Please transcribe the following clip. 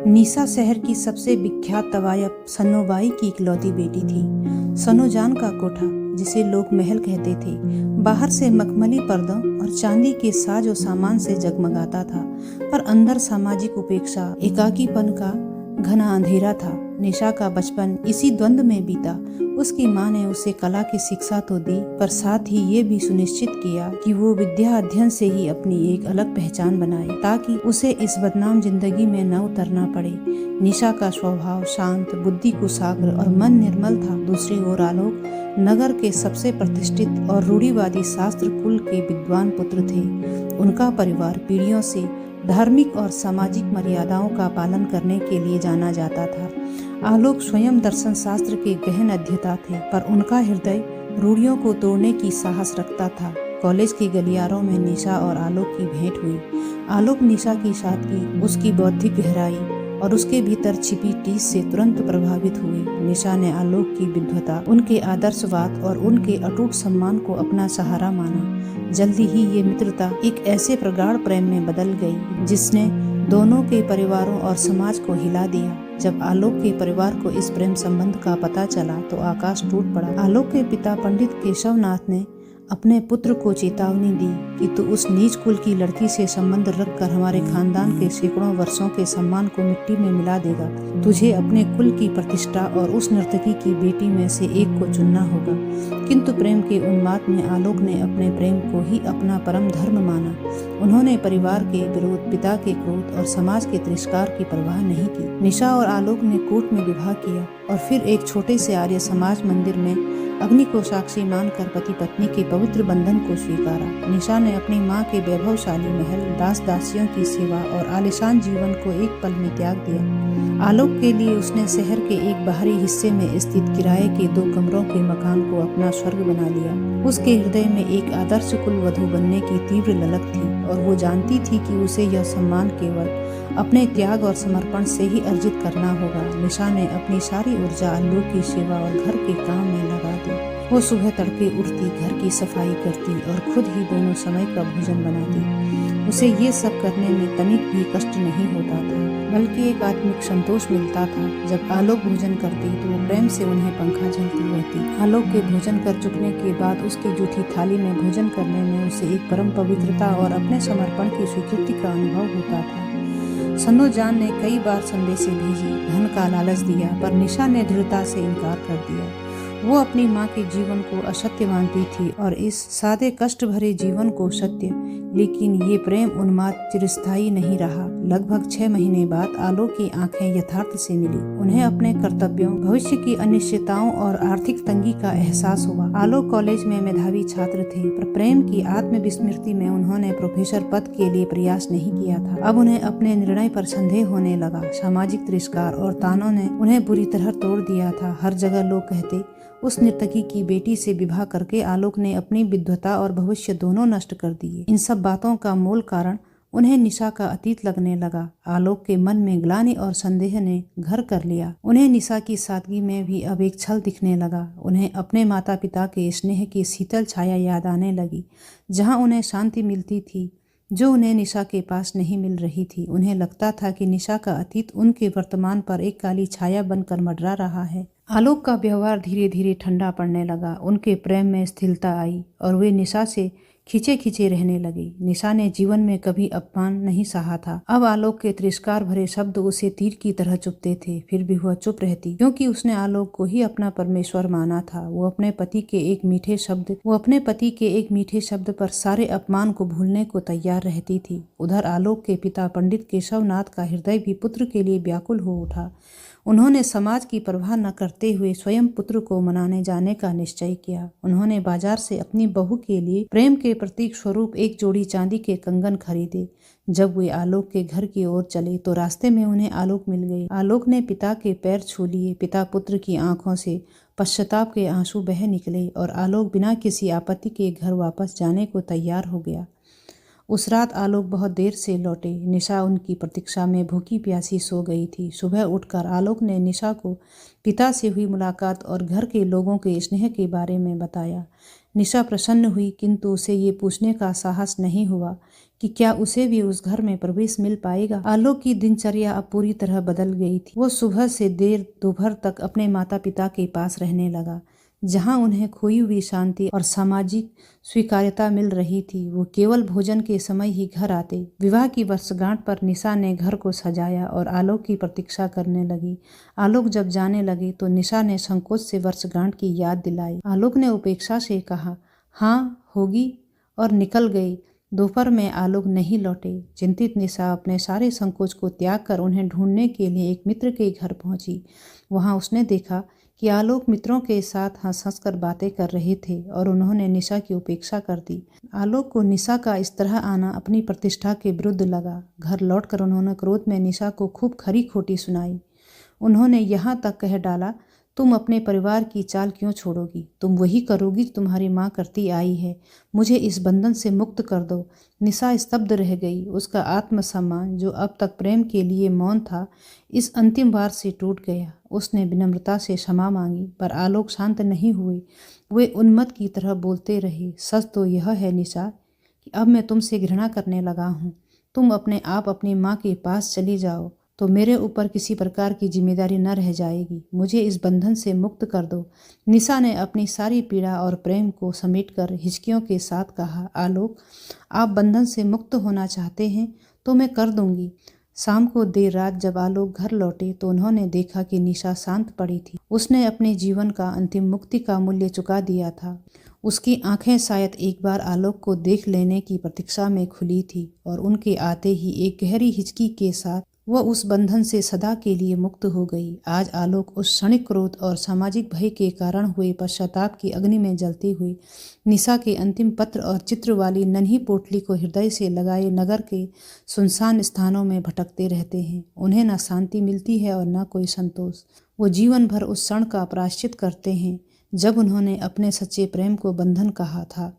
निशा शहर की सबसे विख्यात तवायफ सन्नोबाई की इकलौती बेटी थी। सनोजान का कोठा, जिसे लोग महल कहते थे, बाहर से मखमली पर्दों और चांदी के साजो सामान से जगमगाता था, पर अंदर सामाजिक उपेक्षा, एकाकीपन का घना अंधेरा था। निशा का बचपन इसी द्वंद में बीता। उसकी माँ ने उसे कला की शिक्षा तो दी, पर साथ ही ये भी सुनिश्चित किया कि वो विद्या अध्ययन से ही अपनी एक अलग पहचान बनाए, ताकि उसे इस बदनाम जिंदगी में न उतरना पड़े। निशा का स्वभाव शांत, बुद्धि कुशाग्र और मन निर्मल था। दूसरी ओर आलोक नगर के सबसे प्रतिष्ठित और रूढ़िवादी शास्त्र कुल के विद्वान पुत्र थे। उनका परिवार पीढ़ियों से धार्मिक और सामाजिक मर्यादाओं का पालन करने के लिए जाना जाता था। आलोक स्वयं दर्शन शास्त्र के गहन अध्येता थे, पर उनका हृदय रूढ़ियों को तोड़ने की साहस रखता था। कॉलेज के गलियारों में निशा और आलोक की भेंट हुई। आलोक निशा की सादगी, उसकी बौद्धिक गहराई और उसके भीतर छिपी टीस से तुरंत प्रभावित हुए। निशा ने आलोक की विद्वता, उनके आदर्शवाद और उनके अटूट सम्मान को अपना सहारा माना। जल्दी ही ये मित्रता एक ऐसे प्रगाढ़ प्रेम में बदल गई जिसने दोनों के परिवारों और समाज को हिला दिया। जब आलोक के परिवार को इस प्रेम संबंध का पता चला तो आकाश टूट पड़ा। आलोक के पिता पंडित केशवनाथ ने अपने पुत्र को चेतावनी दी कि तू उस नीच कुल की लड़की से संबंध रखकर हमारे खानदान के सैकड़ों वर्षों के सम्मान को मिट्टी में मिला देगा। तुझे अपने कुल की प्रतिष्ठा और उस नर्तकी की बेटी में से एक को चुनना होगा। किंतु प्रेम के उन्माद में आलोक ने अपने प्रेम को ही अपना परम धर्म माना। उन्होंने परिवार के विरोध, पिता के क्रोध और समाज के तिरस्कार की परवाह नहीं की। निशा और आलोक ने कोर्ट में विवाह किया और फिर एक छोटे से आर्य समाज मंदिर में अग्नि को साक्षी मानकर पति पत्नी के पवित्र बंधन को स्वीकारा। निशा ने अपनी माँ के वैभवशाली महल, दास दासियों की सेवा और आलिशान जीवन को एक पल में त्याग दिया। आलोक के लिए उसने शहर के एक बाहरी हिस्से में स्थित किराए के 2 कमरों के मकान को अपना स्वर्ग बना लिया। उसके हृदय में एक आदर्श कुल वधू बनने की तीव्र ललक थी और वो जानती थी कि उसे यह सम्मान केवल अपने त्याग और समर्पण से ही अर्जित करना होगा। निशा ने अपनी सारी ऊर्जा आलोक की सेवा और घर के काम में लगा दी। वो सुबह तड़के उठती, घर की सफाई करती और खुद ही दोनों समय का भोजन बनाती। उसे ये सब करने में तनिक भी कष्ट नहीं होता था, बल्कि एक आत्मिक संतोष मिलता था। जब आलोक भोजन करती तो वो प्रेम से उन्हें पंखा झलती रहती। आलोक के भोजन कर चुकने के बाद उसकी जूठी थाली में भोजन करने में उसे एक परम पवित्रता और अपने समर्पण की स्वीकृति का अनुभव होता था। सन्नोजान ने कई बार संदेशें भेजी, धन का लालच दिया, पर निशा ने दृढ़ता से इनकार कर दिया। वो अपनी माँ के जीवन को असत्य मानती थी और इस सादे कष्ट भरे जीवन को सत्य। लेकिन ये प्रेम उन्माद चिरस्थायी नहीं रहा। लगभग 6 महीने बाद आलोक की आंखें यथार्थ से मिली। उन्हें अपने कर्तव्यों, भविष्य की अनिश्चितताओं और आर्थिक तंगी का एहसास हुआ। आलोक कॉलेज में मेधावी छात्र थे, पर प्रेम की आत्मविस्मृति में उन्होंने प्रोफेसर पद के लिए प्रयास नहीं किया था। अब उन्हें अपने निर्णय पर संदेह होने लगा। सामाजिक तिरस्कार और तानों ने उन्हें बुरी तरह तोड़ दिया था। हर जगह लोग कहते, उस नर्तकी की बेटी से विवाह करके आलोक ने अपनी विद्वता और भविष्य दोनों नष्ट कर दिए। इन सब बातों का मूल कारण उन्हें निशा का अतीत लगने लगा। आलोक के मन में ग्लानि और संदेह ने घर कर लिया। उन्हें निशा की सादगी में भी अब एक छल दिखने लगा। उन्हें अपने माता पिता के स्नेह की शीतल छाया याद आने लगी, जहाँ उन्हें शांति मिलती थी, जो उन्हें निशा के पास नहीं मिल रही थी। उन्हें लगता था कि निशा का अतीत उनके वर्तमान पर एक काली छाया बनकर मंडरा रहा है। आलोक का व्यवहार धीरे धीरे ठंडा पड़ने लगा। उनके प्रेम में स्थिरता आई और वे निशा से खिंचे खिंचे रहने लगे। निशा ने जीवन में कभी अपमान नहीं सहा था। अब आलोक के तिरस्कार भरे शब्द उसे तीर की तरह चुभते थे। फिर भी वह चुप रहती, क्योंकि उसने आलोक को ही अपना परमेश्वर माना था। वो अपने पति के एक मीठे शब्द पर सारे अपमान को भूलने को तैयार रहती थी। उधर आलोक के पिता पंडित केशवनाथ का हृदय भी पुत्र के लिए व्याकुल हो उठा। उन्होंने समाज की परवाह न करते हुए स्वयं पुत्र को मनाने जाने का निश्चय किया। उन्होंने बाजार से अपनी बहू के लिए प्रेम के प्रतीक स्वरूप एक जोड़ी चांदी के कंगन खरीदे। जब वे आलोक के घर की ओर चले तो रास्ते में उन्हें आलोक मिल गए। आलोक ने पिता के पैर छू लिए। पिता पुत्र की आंखों से पश्चाताप के आंसू बह निकले और आलोक बिना किसी आपत्ति के घर वापस जाने को तैयार हो गया। उस रात आलोक बहुत देर से लौटे। निशा उनकी प्रतीक्षा में भूखी प्यासी सो गई थी। सुबह उठकर आलोक ने निशा को पिता से हुई मुलाकात और घर के लोगों के स्नेह के बारे में बताया। निशा प्रसन्न हुई, किंतु उसे ये पूछने का साहस नहीं हुआ कि क्या उसे भी उस घर में प्रवेश मिल पाएगा। आलोक की दिनचर्या अब पूरी तरह बदल गई थी। वो सुबह से देर दोपहर तक अपने माता पिता के पास रहने लगा, जहाँ उन्हें खोई हुई शांति और सामाजिक स्वीकार्यता मिल रही थी। वो केवल भोजन के समय ही घर आते। विवाह की वर्षगांठ पर निशा ने घर को सजाया और आलोक की प्रतीक्षा करने लगी। आलोक जब जाने लगे तो निशा ने संकोच से वर्षगांठ की याद दिलाई। आलोक ने उपेक्षा से कहा, हाँ होगी, और निकल गई। दोपहर में आलोक नहीं लौटे। चिंतित निशा अपने सारे संकोच को त्याग कर उन्हें ढूंढने के लिए एक मित्र के घर पहुंची। वहां उसने देखा कि आलोक मित्रों के साथ हंस हंस कर बातें कर रहे थे और उन्होंने निशा की उपेक्षा कर दी। आलोक को निशा का इस तरह आना अपनी प्रतिष्ठा के विरुद्ध लगा। घर लौटकर उन्होंने क्रोध में निशा को खूब खरी खोटी सुनाई। उन्होंने यहाँ तक कह डाला, तुम अपने परिवार की चाल क्यों छोड़ोगी? तुम वही करोगी जो तुम्हारी माँ करती आई है। मुझे इस बंधन से मुक्त कर दो। निशा स्तब्ध रह गई। उसका आत्मसम्मान, जो अब तक प्रेम के लिए मौन था, इस अंतिम बार से टूट गया। उसने विनम्रता से क्षमा मांगी, पर आलोक शांत नहीं हुए। वे उन्मत्त की तरह बोलते रहे, सच तो यह है निशा कि अब मैं तुमसे घृणा करने लगा हूँ। तुम अपने आप अपनी माँ के पास चली जाओ तो मेरे ऊपर किसी प्रकार की जिम्मेदारी न रह जाएगी। मुझे इस बंधन से मुक्त कर दो। निशा ने अपनी सारी पीड़ा और प्रेम को समेटकर हिचकियों के साथ कहा, आलोक, आप बंधन से मुक्त होना चाहते हैं तो मैं कर दूंगी। शाम को देर रात जब आलोक घर लौटे तो उन्होंने देखा कि निशा शांत पड़ी थी। उसने अपने जीवन का अंतिम मुक्ति का मूल्य चुका दिया था। उसकी आंखें शायद एक बार आलोक को देख लेने की प्रतीक्षा में खुली थी और उनके आते ही एक गहरी हिचकी के साथ वह उस बंधन से सदा के लिए मुक्त हो गई। आज आलोक उस क्षणिक क्रोध और सामाजिक भय के कारण हुए पश्चाताप की अग्नि में जलती हुई निशा के अंतिम पत्र और चित्र वाली नन्ही पोटली को हृदय से लगाए नगर के सुनसान स्थानों में भटकते रहते हैं। उन्हें न शांति मिलती है और न कोई संतोष। वो जीवन भर उस क्षण का प्रायश्चित करते हैं जब उन्होंने अपने सच्चे प्रेम को बंधन कहा था।